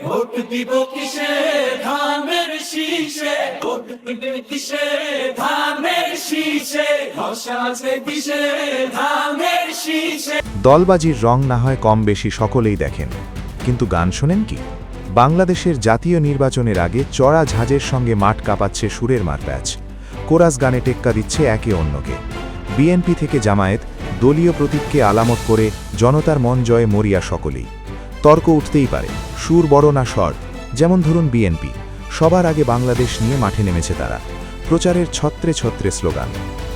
Vote দিব কিসে ধানের শীষে, ভোট দিব কিসে ধানের শীষে, ভরসা আছে কিসে ধানের শীষে। দলবাজির রং না হয় কম বেশি সকলেই দেখেন, কিন্তু গান শোনেন কি? বাংলাদেশের জাতীয় নির্বাচনের আগে চড়া ঝাঁজের সঙ্গে মাঠ কাঁপাচ্ছে সুরের মারপ্যাচ। কোরাস গানে টেক্কা দিচ্ছে একে অন্যকে। বিএনপি থেকে জামায়াত দলীয় প্রতীককে আলামত করে জনতার মন জয়ে মরিয়া সকলেই। তর্ক উঠতেই পারে, সুর বড় না স্বর। যেমন ধরুন বিএনপি, সবার আগে বাংলাদেশ নিয়ে মাঠে নেমেছে তারা। প্রচারের ছত্রে ছত্রে স্লোগান।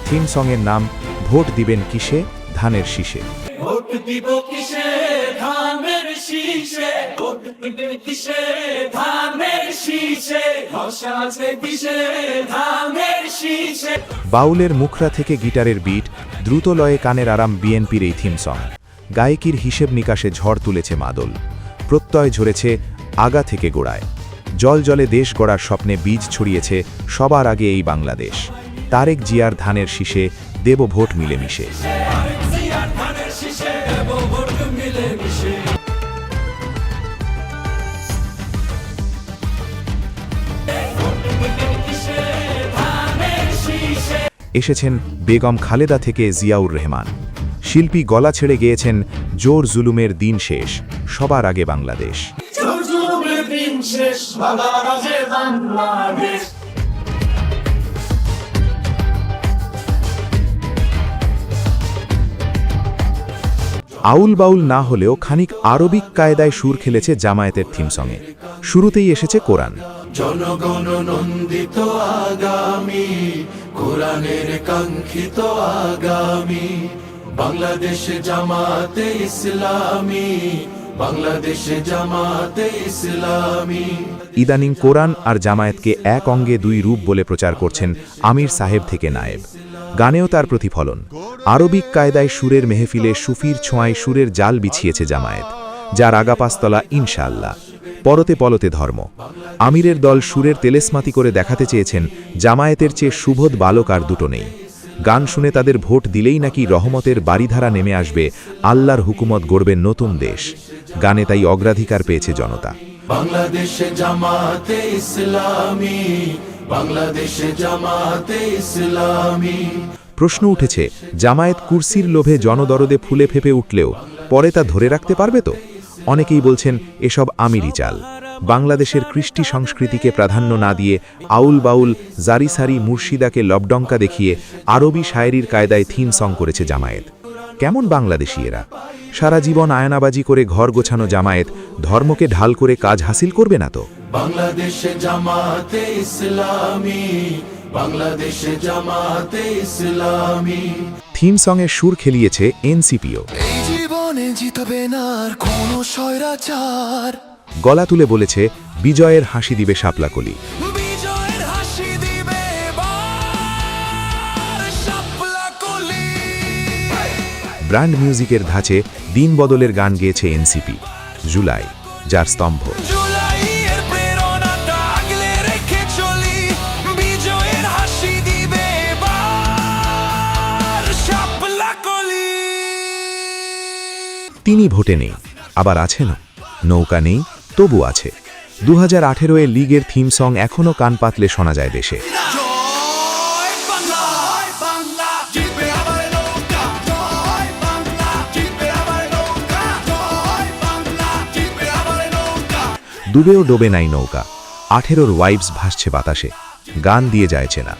থিম সঙের নাম ভোট দিবেন কিসে ধানের শীষে। ভোট দিব কিসে ধানের শীষে, ভোট দিব কিসে ধানের শীষে, ভরসা আছে কিসে ধানের শীষে। বাউলের মুখরা থেকে গিটারের বিট, দ্রুত লয়ে কানের আরাম বিএনপির এই থিম সং। গায়কির হিসেব নিকাশে ঝড় তুলেছে মাদল। প্রত্যয় ঝরেছে আগা থেকে গোড়ায়। জল জলে দেশ গড়ার স্বপ্নে বীজ ছড়িয়েছে সবার আগে এই বাংলাদেশ। তারেক জিয়ার ধানের শীষে দেব ভোট মিলেমিশে। এসেছেন বেগম খালেদা থেকে জিয়াউর রহমান। শিল্পী গলা ছেড়ে গেয়েছেন জোর জুলুমের দিন শেষ, সবার আগে বাংলাদেশ। আউল বাউল না হলেও খানিক আরবিক কায়দায় সুর খেলেছে জামায়াতের থিম সঙ্গে। শুরুতেই এসেছে কোরআন। জনগণ নন্দিত আগামী, কোরআনের কাঙ্ক্ষিত আগামী, বাংলাদেশে জামাতে ইসলামী, বাংলাদেশে জামাতে ইসলামী। ইদানিং কোরআন আর জামায়াতকে এক অঙ্গে দুই রূপ বলে প্রচার করছেন আমির সাহেব থেকে নায়েব। গানেও তার প্রতিফলন। আরবিক কায়দায় সুরের মেহফিলে সুফির ছোঁয়ায় সুরের জাল বিছিয়েছে জামায়াত, যার আগাপাস্তলা ইনশাআল্লাহ। পরতে পলতে ধর্ম। আমিরের দল সুরের তেলেসমাতি করে দেখাতে চেয়েছেন জামায়াতের চেয়ে সুবোধ বালক আর দুটো নেই। গান শুনে তাদের ভোট দিলেই নাকি রহমতের বাড়িধারা নেমে আসবে, আল্লাহর হুকুমত গড়বে নতুন দেশ। গানে তাই অগ্রাধিকার পেয়েছে জনতা। বাংলাদেশে জামাতে ইসলামী, বাংলাদেশে জামাতে ইসলামী। প্রশ্ন উঠেছে, জামায়াত কুরসির লোভে জনদরদে ফুলে ফেপে উঠলেও পরে তা ধরে রাখতে পারবে তো? অনেকেই বলছেন এসব আমিরি চাল। বাংলাদেশের কৃষ্টি সংস্কৃতিকে প্রাধান্য না দিয়ে আউল বাউল জারিসারি মুর্শিদাকে লবডঙ্কা দেখিয়ে আরবি শায়েরির কায়দায় থিম সং করেছে জামায়াত। কেমন বাংলাদেশি এরা? সারা জীবন আয়নাবাজি করে ঘর গোছানো জামায়াত ধর্মকে ঢাল করে কাজ হাসিল করবে না তো? বাংলাদেশে জামাতে ইসলামী, বাংলাদেশে জামাতে ইসলামী। থিম সঙে সুর খেলিয়েছে এনসিপিও। এই জীবনে জিতবে না আর কোনো স্বৈরাচার। গলা তুলে বলেছে বিজয়ের হাসি দিবে শাপলাকলি। বিজয়ের হাসি দিবে এবার শাপলাকলি। ব্র্যান্ড মিউজিকের ধাঁচে দিন বদলের গান গেয়েছে এনসিপি। জুলাই, যার স্তম্ভ। জুলাইয়ের প্রেরণাটা আগলে রেখে চলি, বিজয়ের হাসি দিবে এবার শাপলাকলি। তিনি ভোটে নেই, আবার আছেন। নৌকা নেই, তবু আছে। 2018 লিগের থিম সং এখনও কান পাতলে শোনা যায় দেশে। ডুবেও ডোবে নাই নৌকা। 18 ওয়াইবস ভাসছে বাতাসে, গান দিয়ে যায়ছে না।